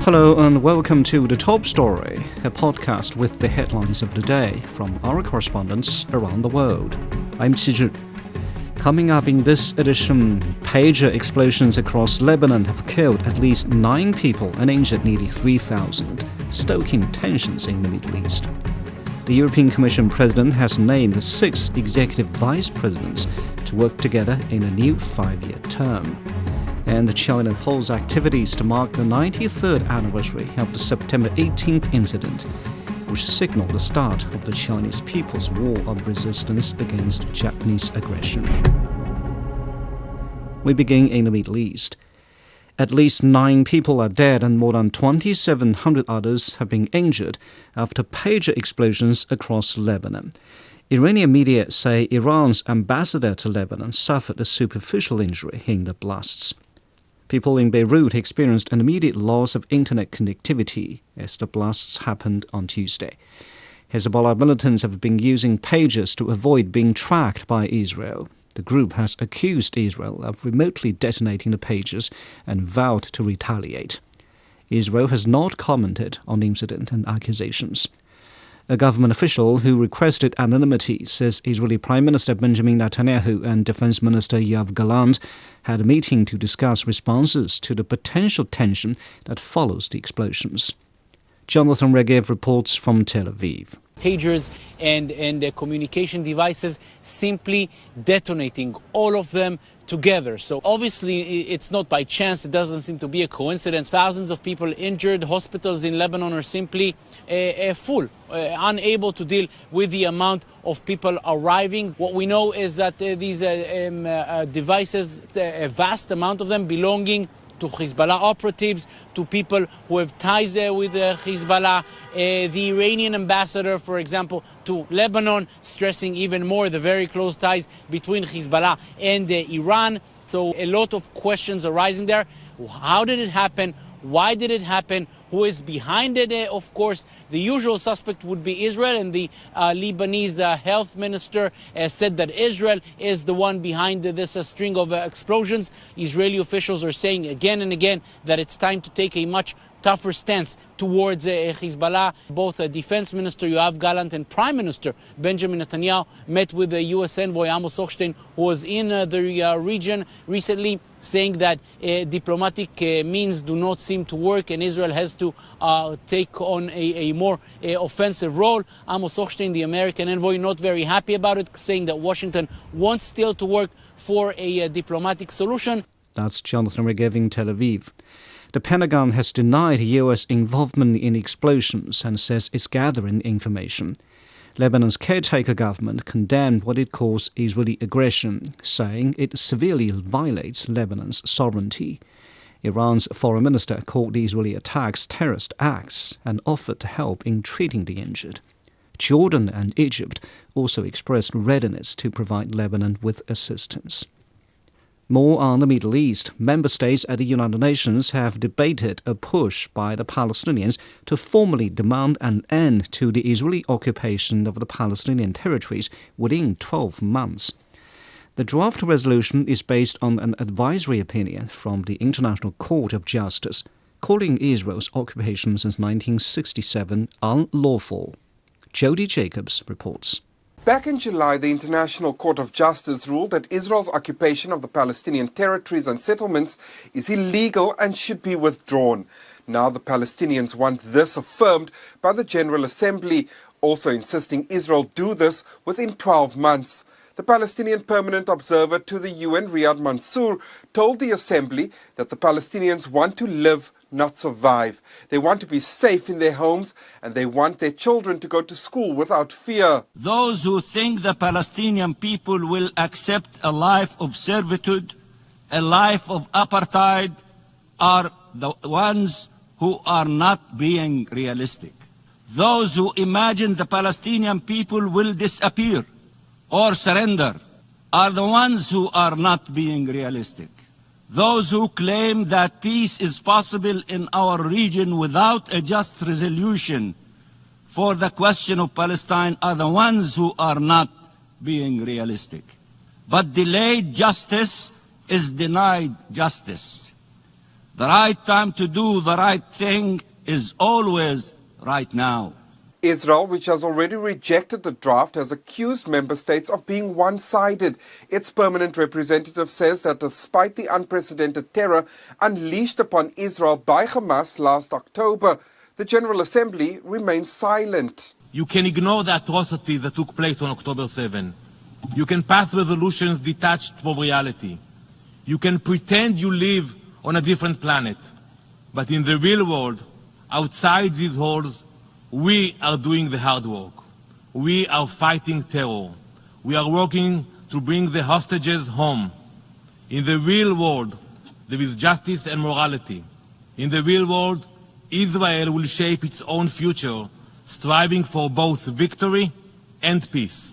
Hello and welcome to The Top Story, a podcast with the headlines of the day from our correspondents around the world. I'm Qizhi. Coming up in this edition, pager explosions across Lebanon have killed at least 9 people and injured nearly 3,000, stoking tensions in the Middle East. The European Commission President has named 6 executive vice presidents to work together in a new 5-year term. And China holds activities to mark the 93rd anniversary of the September 18th incident, which signaled the start of the Chinese People's War of Resistance against Japanese aggression. We begin in the Middle East. At least 9 people are dead and more than 2,700 others have been injured after pager explosions across Lebanon. Iranian media say Iran's ambassador to Lebanon suffered a superficial injury in the blasts. People in Beirut experienced an immediate loss of internet connectivity as the blasts happened on Tuesday. Hezbollah militants have been using pagers to avoid being tracked by Israel. The group has accused Israel of remotely detonating the pagers and vowed to retaliate. Israel has not commented on the incident and accusations. A government official who requested anonymity says Israeli Prime Minister Benjamin Netanyahu and Defense Minister Yoav Gallant had a meeting to discuss responses to the potential tension that follows the explosions. Jonathan Regev reports from Tel Aviv. Pagers and communication devices simply detonating, all of them together. So obviously it's not by chance, it doesn't seem to be a coincidence. Thousands of people injured, hospitals in Lebanon are simply full, unable to deal with the amount of people arriving. What we know is that these devices, a vast amount of them belonging to Hezbollah operatives, to people who have ties with Hezbollah. The Iranian ambassador, for example, to Lebanon, stressing even more the very close ties between Hezbollah and Iran. So a lot of questions arising there. How did it happen? Why did it happen? Who is behind it? Of course, the usual suspect would be Israel, and the Lebanese health minister said that Israel is the one behind this string of explosions. Israeli officials are saying again and again that it's time to take a much tougher stance towards Hezbollah. Both Defense Minister Yoav Gallant and Prime Minister Benjamin Netanyahu met with the U.S. envoy Amos Hochstein, who was in the region recently, saying that diplomatic means do not seem to work and Israel has to take on a more offensive role. Amos Hochstein, the American envoy, not very happy about it, saying that Washington wants still to work for a diplomatic solution. That's Jonathan Regev in Tel Aviv. The Pentagon has denied U.S. involvement in explosions and says it's gathering information. Lebanon's caretaker government condemned what it calls Israeli aggression, saying it severely violates Lebanon's sovereignty. Iran's foreign minister called the Israeli attacks terrorist acts and offered to help in treating the injured. Jordan and Egypt also expressed readiness to provide Lebanon with assistance. More on the Middle East. Member states at the United Nations have debated a push by the Palestinians to formally demand an end to the Israeli occupation of the Palestinian territories within 12 months. The draft resolution is based on an advisory opinion from the International Court of Justice, calling Israel's occupation since 1967 unlawful. Jody Jacobs reports. Back in July, the International Court of Justice ruled that Israel's occupation of the Palestinian territories and settlements is illegal and should be withdrawn. Now the Palestinians want this affirmed by the General Assembly, also insisting Israel do this within 12 months. The Palestinian permanent observer to the UN, Riyad Mansour, told the Assembly that the Palestinians want to live, not survive. They want to be safe in their homes and they want their children to go to school without fear. Those who think the Palestinian people will accept a life of servitude, a life of apartheid, are the ones who are not being realistic. Those who imagine the Palestinian people will disappear or surrender are the ones who are not being realistic. Those who claim that peace is possible in our region without a just resolution for the question of Palestine are the ones who are not being realistic. But delayed justice is denied justice. The right time to do the right thing is always right now. Israel, which has already rejected the draft, has accused member states of being one-sided. Its permanent representative says that despite the unprecedented terror unleashed upon Israel by Hamas last October, the General Assembly remains silent. You can ignore the atrocities that took place on October 7. You can pass resolutions detached from reality. You can pretend you live on a different planet. But in the real world, outside these halls, we are doing the hard work. We are fighting terror. We are working to bring the hostages home. In the real world, there is justice and morality. In the real world, Israel will shape its own future, striving for both victory and peace.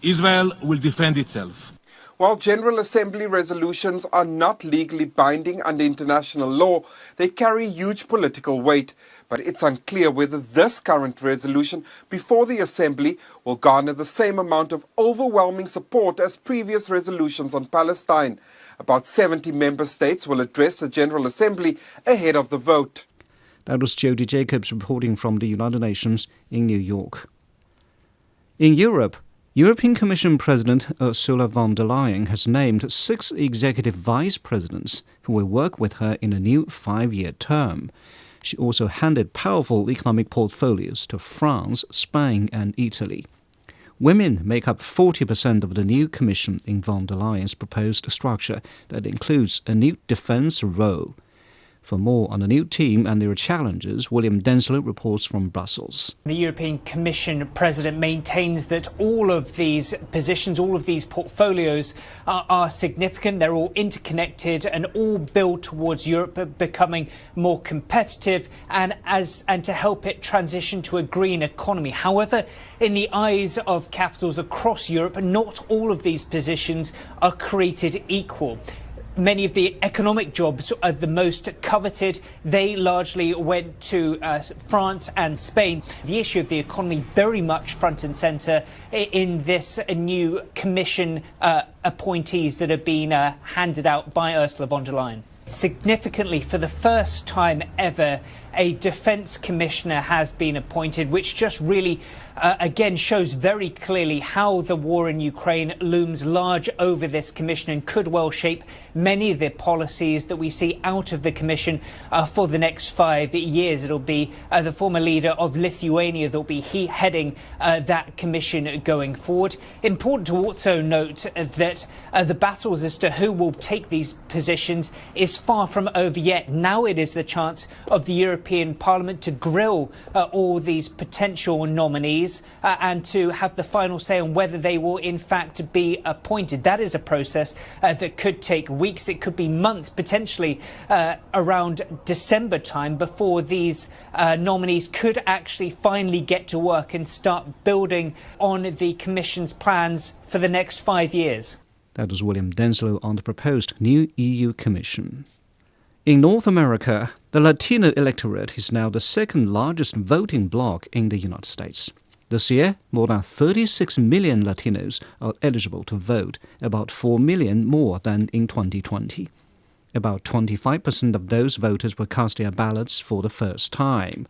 Israel will defend itself. While General Assembly resolutions are not legally binding under international law, they carry huge political weight. But it's unclear whether this current resolution before the Assembly will garner the same amount of overwhelming support as previous resolutions on Palestine. About 70 member states will address the General Assembly ahead of the vote. That was Jody Jacobs reporting from the United Nations in New York. In Europe, European Commission President Ursula von der Leyen has named 6 executive vice presidents who will work with her in a new 5-year term. She also handed powerful economic portfolios to France, Spain and Italy. Women make up 40% of the new commission in von der Leyen's proposed structure that includes a new defence role. For more on the new team and their challenges, William Denslow reports from Brussels. The European Commission President maintains that all of these positions, all of these portfolios are significant. They're all interconnected and all build towards Europe becoming more competitive and to help it transition to a green economy. However, in the eyes of capitals across Europe, not all of these positions are created equal. Many of the economic jobs are the most coveted. They largely went to France and Spain. The issue of the economy very much front and centre in this new commission appointees that have been handed out by Ursula von der Leyen. Significantly, for the first time ever, a defence commissioner has been appointed, which just really, again, shows very clearly how the war in Ukraine looms large over this commission and could well shape many of the policies that we see out of the commission for the next 5 years. It'll be the former leader of Lithuania that will be heading that commission going forward. Important to also note that the battles as to who will take these positions is far from over yet. Now it is the chance of the European Parliament to grill all these potential nominees and to have the final say on whether they will in fact be appointed. That is a process that could take weeks, it could be months, potentially around December time before these nominees could actually finally get to work and start building on the Commission's plans for the next 5 years. That was William Denslow on the proposed new EU Commission. In North America, the Latino electorate is now the second largest voting bloc in the United States. This year, more than 36 million Latinos are eligible to vote, about 4 million more than in 2020. About 25% of those voters will cast their ballots for the first time.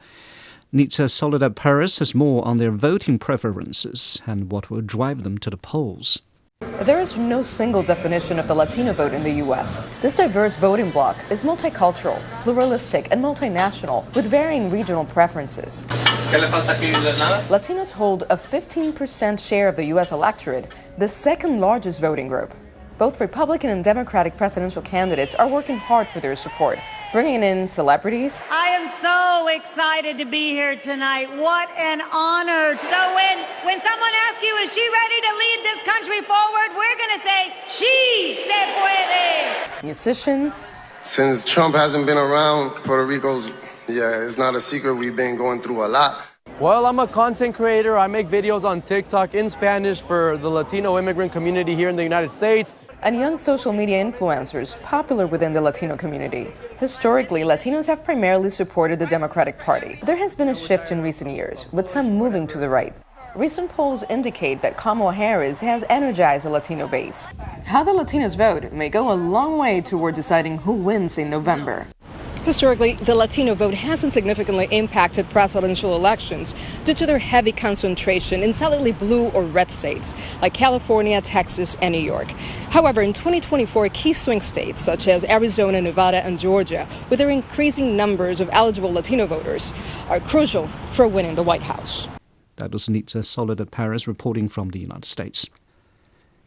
Nitza Soledad Perez has more on their voting preferences and what will drive them to the polls. There is no single definition of the Latino vote in the U.S. This diverse voting bloc is multicultural, pluralistic, and multinational, with varying regional preferences. Latinos hold a 15% share of the U.S. electorate, the second largest voting group. Both Republican and Democratic presidential candidates are working hard for their support, bringing in celebrities. I am so excited to be here tonight. What an honor. So when someone asks you, is she ready to lead this country forward, we're going to say, she se puede. Musicians. Since Trump hasn't been around, Puerto Rico's, it's not a secret, we've been going through a lot. Well, I'm a content creator. I make videos on TikTok in Spanish for the Latino immigrant community here in the United States. And young social media influencers popular within the Latino community. Historically, Latinos have primarily supported the Democratic Party. There has been a shift in recent years, with some moving to the right. Recent polls indicate that Kamala Harris has energized the Latino base. How the Latinos vote may go a long way toward deciding who wins in November. Historically, the Latino vote hasn't significantly impacted presidential elections due to their heavy concentration in solidly blue or red states like California, Texas, and New York. However, in 2024, key swing states such as Arizona, Nevada, and Georgia, with their increasing numbers of eligible Latino voters, are crucial for winning the White House. That was Nitza Soledad Paris reporting from the United States.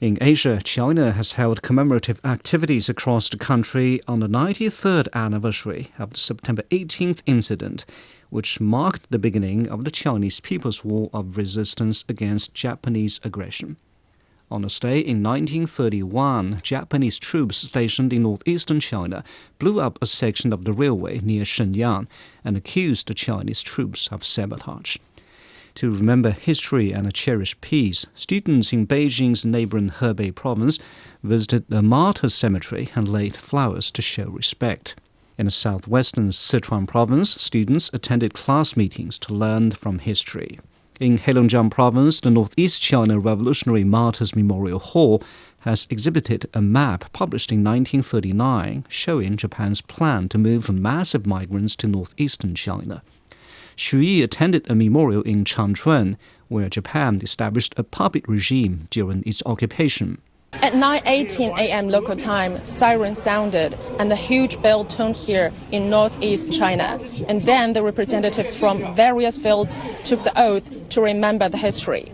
In Asia, China has held commemorative activities across the country on the 93rd anniversary of the September 18th incident, which marked the beginning of the Chinese People's War of Resistance against Japanese aggression. On this day in 1931, Japanese troops stationed in northeastern China blew up a section of the railway near Shenyang and accused the Chinese troops of sabotage. To remember history and cherish peace, students in Beijing's neighboring Hebei province visited the Martyrs Cemetery and laid flowers to show respect. In the southwestern Sichuan province, students attended class meetings to learn from history. In Heilongjiang province, the Northeast China Revolutionary Martyrs Memorial Hall has exhibited a map published in 1939 showing Japan's plan to move massive migrants to northeastern China. Xu Yi attended a memorial in Changchun, where Japan established a puppet regime during its occupation. At 9:18 a.m. local time, sirens sounded and a huge bell toned here in northeast China. And then the representatives from various fields took the oath to remember the history.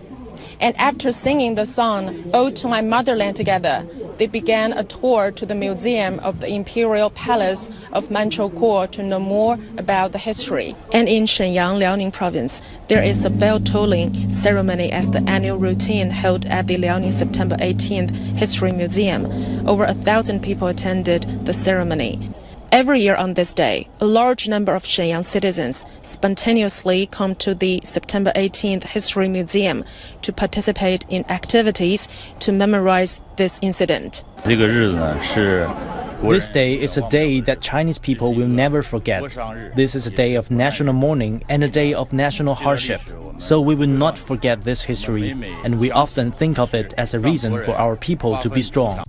And after singing the song, Ode to My Motherland together, they began a tour to the museum of the Imperial Palace of Manchukuo to know more about the history. And in Shenyang, Liaoning province, there is a bell tolling ceremony as the annual routine held at the Liaoning September 18th History Museum. Over 1,000 people attended the ceremony. Every year on this day, a large number of Shenyang citizens spontaneously come to the September 18th History Museum to participate in activities to memorize this incident. This day is a day that Chinese people will never forget. This is a day of national mourning and a day of national hardship. So we will not forget this history, and we often think of it as a reason for our people to be strong.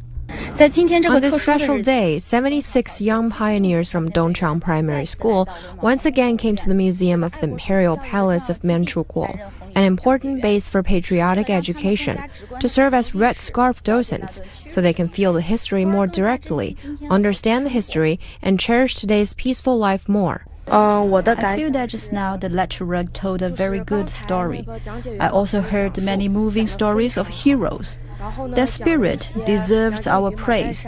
On this special day, 76 young pioneers from Dongchang Primary School once again came to the Museum of the Imperial Palace of Manchukuo, an important base for patriotic education, to serve as red scarf docents so they can feel the history more directly, understand the history, and cherish today's peaceful life more. I feel that just now the lecturer told a very good story. I also heard many moving stories of heroes. Their spirit deserves our praise.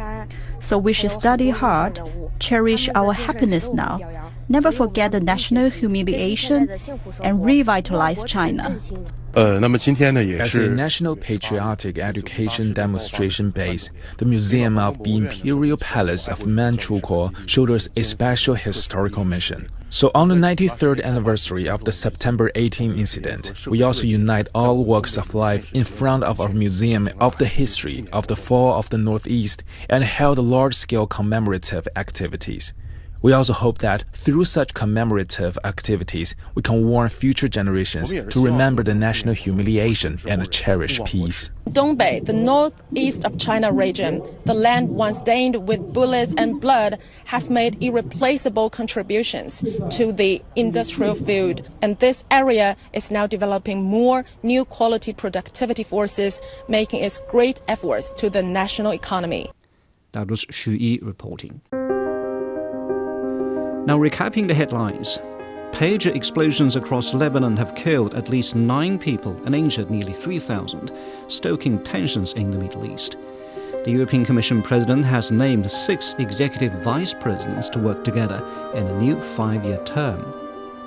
So we should study hard, cherish our happiness now, never forget the national humiliation, and revitalize China. As a national patriotic education demonstration base, the Museum of the Imperial Palace of Manchukuo showed us a special historical mission. So on the 93rd anniversary of the September 18 incident, we also unite all walks of life in front of our Museum of the History of the Fall of the Northeast and held large-scale commemorative activities. We also hope that through such commemorative activities, we can warn future generations to remember the national humiliation and cherish peace. Dongbei, the northeast of China region, the land once stained with bullets and blood, has made irreplaceable contributions to the industrial field. And this area is now developing more new quality productivity forces, making its great efforts to the national economy. That was Xu Yi reporting. Now recapping the headlines. Pager explosions across Lebanon have killed at least 9 people and injured nearly 3,000, stoking tensions in the Middle East. The European Commission President has named 6 executive vice presidents to work together in a new 5-year term.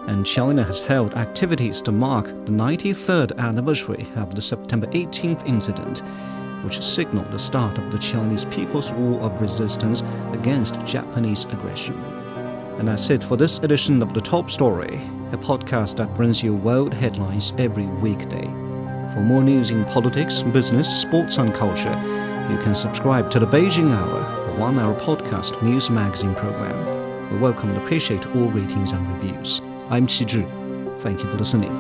And China has held activities to mark the 93rd anniversary of the September 18th incident, which signaled the start of the Chinese People's War of Resistance against Japanese aggression. And that's it for this edition of The Top Story, a podcast that brings you world headlines every weekday. For more news in politics, business, sports and culture, you can subscribe to the Beijing Hour, a 1-hour podcast news magazine program. We welcome and appreciate all ratings and reviews. I'm Qi Zhi. Thank you for listening.